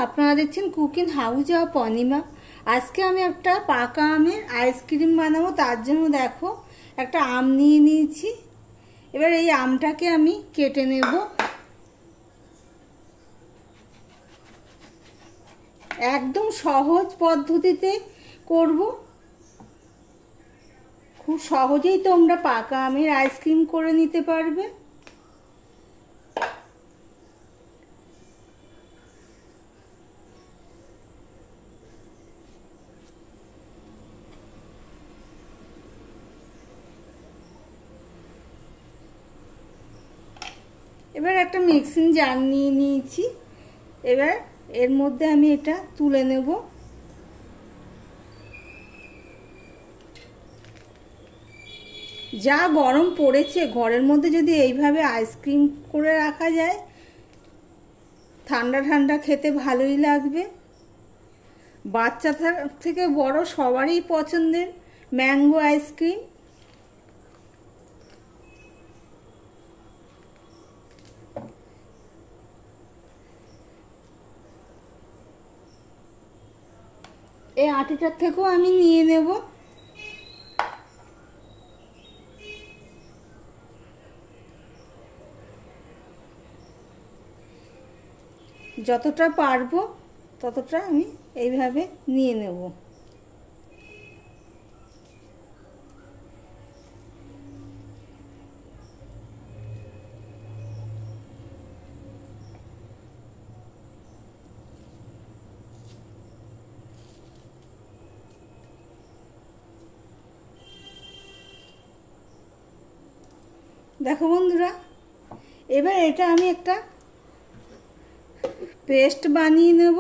আপনারা দেখছেন cooking house of Anima. আজকে আমি একটা পাকা আমের আইসক্রিম বানাবো। তার জন্য দেখো একটা আম নিয়ে নিয়েছি। এবার এই আমটাকে আমি কেটে নেব। একদম সহজ পদ্ধতিতে করব, খুব সহজেই তোমরা পাকা আমের আইসক্রিম করে নিতে পারবে। এবার একটা মিক্সিং জার নিয়ে নিয়েছি। এবার এর মধ্যে আমি এটা তুলে নেব। যা গরম পড়েছে, ঘরের মধ্যে যদি এইভাবে আইসক্রিম করে রাখা যায়, ঠান্ডা ঠান্ডা খেতে ভালোই লাগবে। বাচ্চা থেকে বড় সবারই পছন্দের ম্যাঙ্গো আইসক্রিম। এই আটিটার থেকেও আমি নিয়ে নেব। যতটা পারবো ততটা আমি এইভাবে নিয়ে নেব। দেখো বন্ধুরা, এবার এটা আমি একটা পেস্ট বানিয়ে নেব,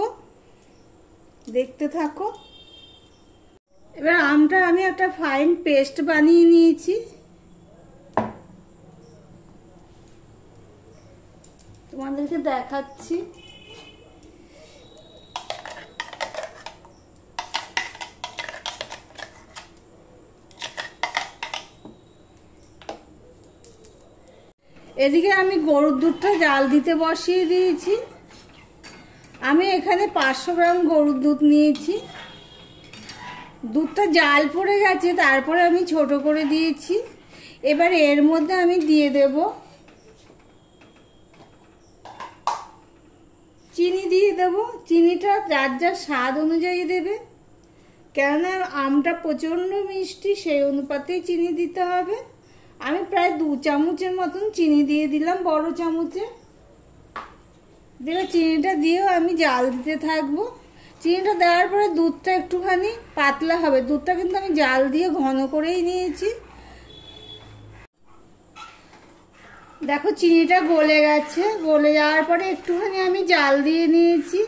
দেখতে থাকো। এবার আমটা আমি একটা ফাইন পেস্ট বানিয়ে নিয়েছি, তোমাদেরকে দেখাচ্ছি। এদিকে আমি গরুর দুধটা জাল দিতে বসিয়ে দিয়েছি। আমি এখানে 500 গ্রাম গরুর দুধ নিয়েছি। দুধটা জাল পড়ে গেছে, তারপরে আমি ছোট করে দিয়েছি। এবার এর মধ্যে আমি দিয়ে দেব চিনি, দিয়ে দেব। চিনিটা যার যার স্বাদ অনুযায়ী দেবে, কেননা আমটা প্রচণ্ড মিষ্টি, সেই অনুপাতেই চিনি দিতে হবে। আমি প্রায় 2 চামচের মতন চিনি দিয়ে দিলাম, বড় চামচে। এবার চিনিটা দিয়েও আমি জাল দিতে থাকবো। চিনিটা দেওয়ার পরে দুধটা একটুখানি পাতলা হবে। দুধটা কিন্তু আমি জাল দিয়ে ঘন করেই নিয়েছি। দেখো চিনিটা গলে গেছে। গলে যাওয়ার পরে একটুখানি আমি জাল দিয়ে নিয়েছি।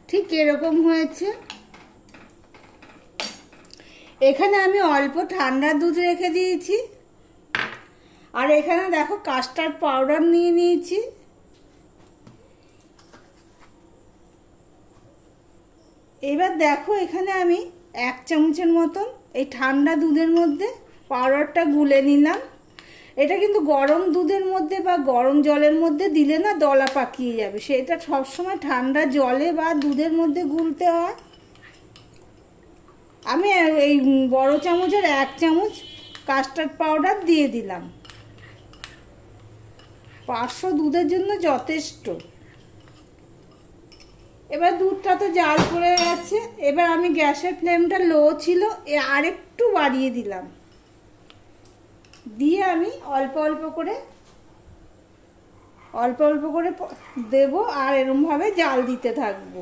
ঠিক এরকম হয়েছে। এখানে আমি অল্প ঠান্ডা দুধ রেখে দিয়েছি। আর এখানে দেখো কাস্টার্ড পাউডার নিয়ে নিয়েছি। এবার দেখো এখানে আমি 1 চামচের মতন এই ঠান্ডা দুধের মধ্যে পাউডারটা গুলে নিলাম। এটা কিন্তু গরম দুধের মধ্যে বা গরম জলের মধ্যে দিলে না দলা পাকিয়ে যাবে, সেটা সবসময় ঠান্ডা জলে বা দুধের মধ্যে গুলতে হয়। আমি এই বড় চামচের 1 চামচ কাস্টার্ড পাউডার দিয়ে দিলাম। 500 দুধের জন্য যথেষ্ট। এবার দুধটা তো জাল পড়ে গেছে। এবার আমি গ্যাসের ফ্লেমটা লো ছিল, আরেকটু বাড়িয়ে দিলাম। দিয়ে আমি অল্প অল্প করে দেব, আর এরকমভাবে জাল দিতে থাকবো।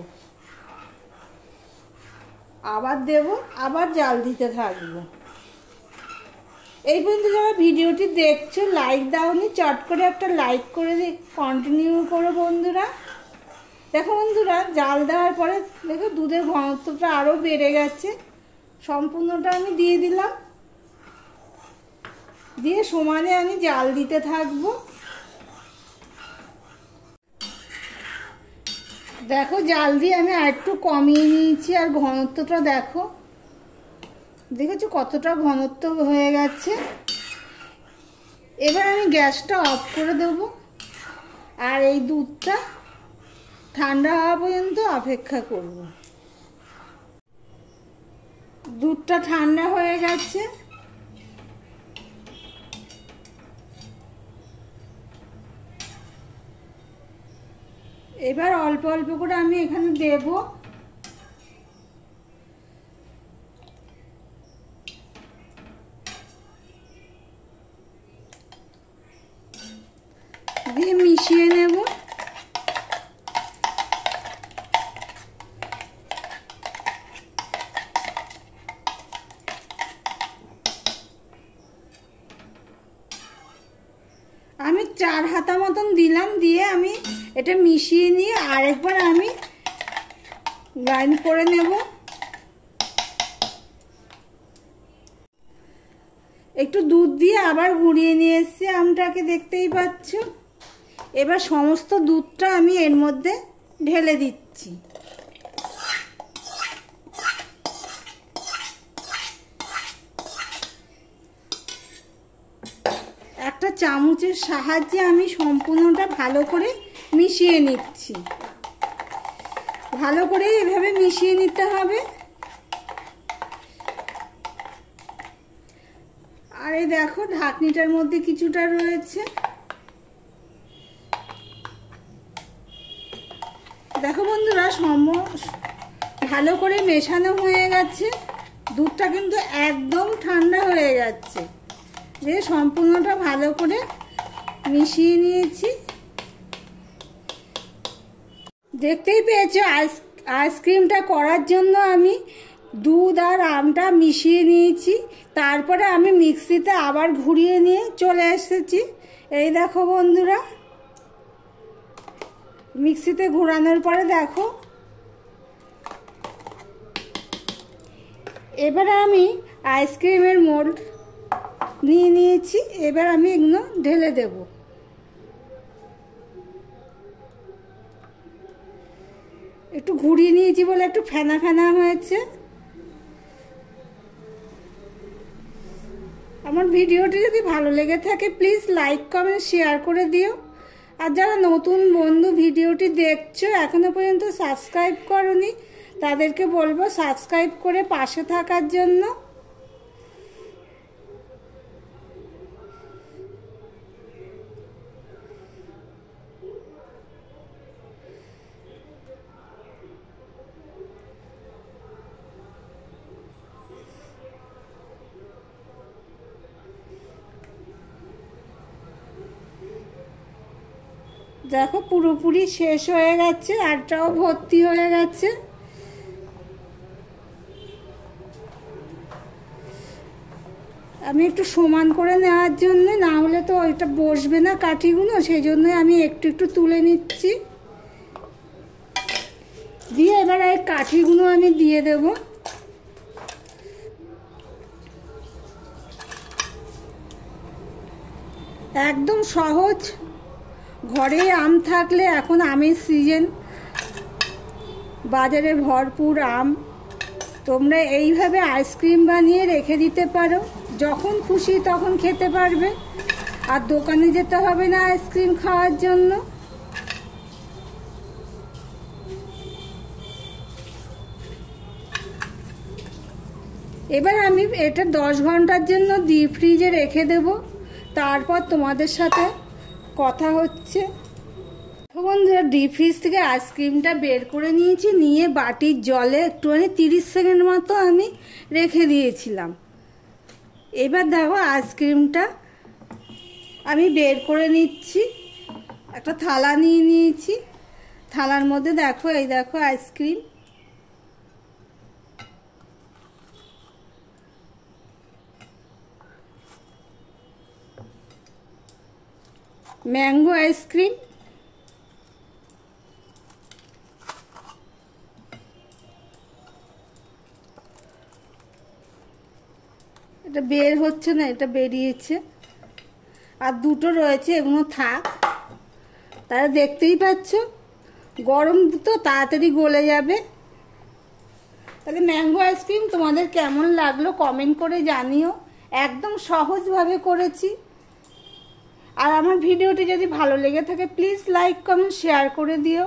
আবার দেব, আবার জাল দিতে থাকবো। এই পর্যন্ত যারা ভিডিওটি দেখছো, লাইক দাওনি, চট করে একটা লাইক করে কন্টিনিউ করো বন্ধুরা। দেখো বন্ধুরা, জাল দেওয়ার পরে দেখো দুধের ঘনত্বটা আরও বেড়ে গেছে। সম্পূর্ণটা আমি দিয়ে দিলাম। দিয়ে সমানে আমি জাল দিতে থাকবো। দেখো জাল দিয়ে আমি আরেকটু কমিয়ে নিয়েছি। আর ঘনত্বটা দেখো, দেখেছো কতটা ঘনত্ব হয়ে গেছে। এবার আমি গ্যাসটা অফ করে দেব। আর এই দুধটা ঠান্ডা হওয়া পর্যন্ত অপেক্ষা করব। দুধটা ঠান্ডা হয়ে গেছে। এবার অল্প অল্প করে আমি এখানে দেব। দিয়ে মিশিয়ে নেব। আমি 4 হাতা মতন দিলাম, দিয়ে আমি এটা মিশিয়ে নিয়ে আরেকবার আমি গ্রাইন্ড করে নেব। একটু দুধ দিয়ে আবার ঘুরিয়ে নিয়ে এসেছি আমটাকে, দেখতেই পাচ্ছ। এবার সমস্ত দুধটা আমি এর মধ্যে ঢেলে দিচ্ছি। একটা চামচের সাহায্যে আমি সম্পূর্ণটা ভালো করে মিশিয়ে নিচ্ছি। ভালো করে এভাবে মিশিয়ে নিতে হবে। আর এই দেখো ঢাকনিটার মধ্যে কিছুটা রয়েছে। দেখো বন্ধুরা, ভালো করে মেশানো হয়ে গেছে। দুধটা কিন্তু একদম ঠান্ডা হয়ে যাচ্ছে। যে সম্পূর্ণটা ভালো করে মিশিয়ে নিয়েছি। দেখতেই পেয়েছো আইসক্রিমটা করার জন্য আমি দুধ আর আমটা মিশিয়ে নিয়েছি। তারপরে আমি মিক্সিতে আবার ঘুরিয়ে নিয়ে চলে এসেছি। এই দেখো বন্ধুরা, মিক্সিতে ঘোরানোর পরে দেখো এবার আমি আইসক্রিমের মোল্ড নিয়ে নিয়েছি। এবার আমি এগুলো ঢেলে দেব। একটু ঘুরিয়ে নিয়েছি বলে একটু ফেনা ফেনা হয়েছে। আমার ভিডিওটি যদি ভালো লেগে থাকে প্লিজ লাইক কমেন্ট শেয়ার করে দিও। আর যারা নতুন বন্ধু ভিডিওটি দেখছো এখনো পর্যন্ত সাবস্ক্রাইব করোনি, তাদেরকে বলবো সাবস্ক্রাইব করে পাশে থাকার জন্য। দেখো পুরোপুরি শেষ হয়ে গেছে, আরটাও ভর্তি হয়ে গেছে। আমি একটু সমান করে নেওয়ার জন্য, না হলে তো এটা বসবে না কাঠিগুলো, সেই জন্য আমি একটু একটু তুলে নিচ্ছি। দিয়ে এবার এই কাঠিগুলো আমি দিয়ে দেব। একদম সহজ, ঘরে আম থাকলে, এখন আমের সিজন, বাজারে ভরপুর আম, তোমরা এইভাবে আইসক্রিম বানিয়ে রেখে দিতে পারো। যখন খুশি তখন খেতে পারবে, আর দোকানে যেতে হবে না আইসক্রিম খাওয়ার জন্য। এবার আমি এটা 10 ঘন্টার জন্য ডিপ ফ্রিজে রেখে দেব। তারপর তোমাদের সাথে কথা হচ্ছে। বন্ধুরা, ডিপ ফ্রিজ থেকে আইসক্রিমটা বের করে নিয়েছি, নিয়ে বাটির জলে একটুখানি 30 সেকেন্ড মতো আমি রেখে দিয়েছিলাম। এবার দেখো আইসক্রিমটা আমি বের করে নিচ্ছি। একটা থালা নিয়ে নিয়েছি, থালার মধ্যে দেখো এই দেখো আইসক্রিম। Mango ice cream. এটা বের হচ্ছে না, এটা বেরিয়েছে। আর দুটো রয়েছে, এগুলো থাক। তারা দেখতেই পাচ্ছ গরম তো তাড়াতাড়ি গলে যাবে। তাহলে ম্যাঙ্গো আইসক্রিম তোমাদের কেমন লাগলো কমেন্ট করে জানিও। একদম সহজভাবে করেছি। আর আমার ভিডিওটি যদি ভালো লেগে থাকে প্লিজ লাইক কমেন্ট শেয়ার করে দিও।